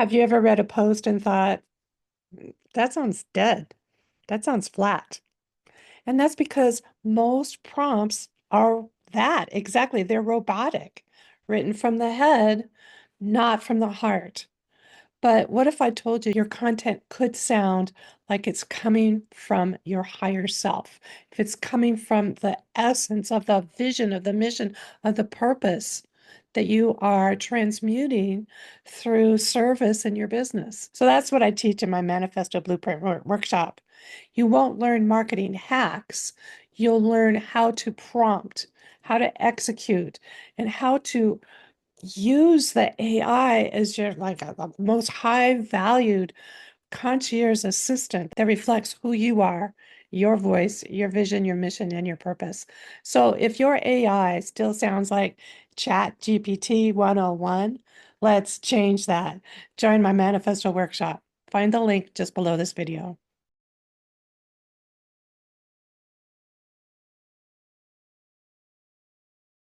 Have you ever read a post and thought, that sounds dead? That sounds flat. And that's because most prompts are that exactly. They're robotic, written from the head, not from the heart. But what if I told you your content could sound like it's coming from your higher self? If it's coming from the essence of the vision, of the mission, of the purpose that you are transmuting through service in your business. So that's what I teach in my Manifesto Blueprint Workshop. You won't learn marketing hacks. You'll learn how to prompt, how to execute, and how to use the AI as your like a most high valued concierge assistant that reflects who you are, your voice, your vision, your mission, and your purpose. So if your AI still sounds like ChatGPT 101, let's change that. Join my manifesto workshop. Find the link just below this video.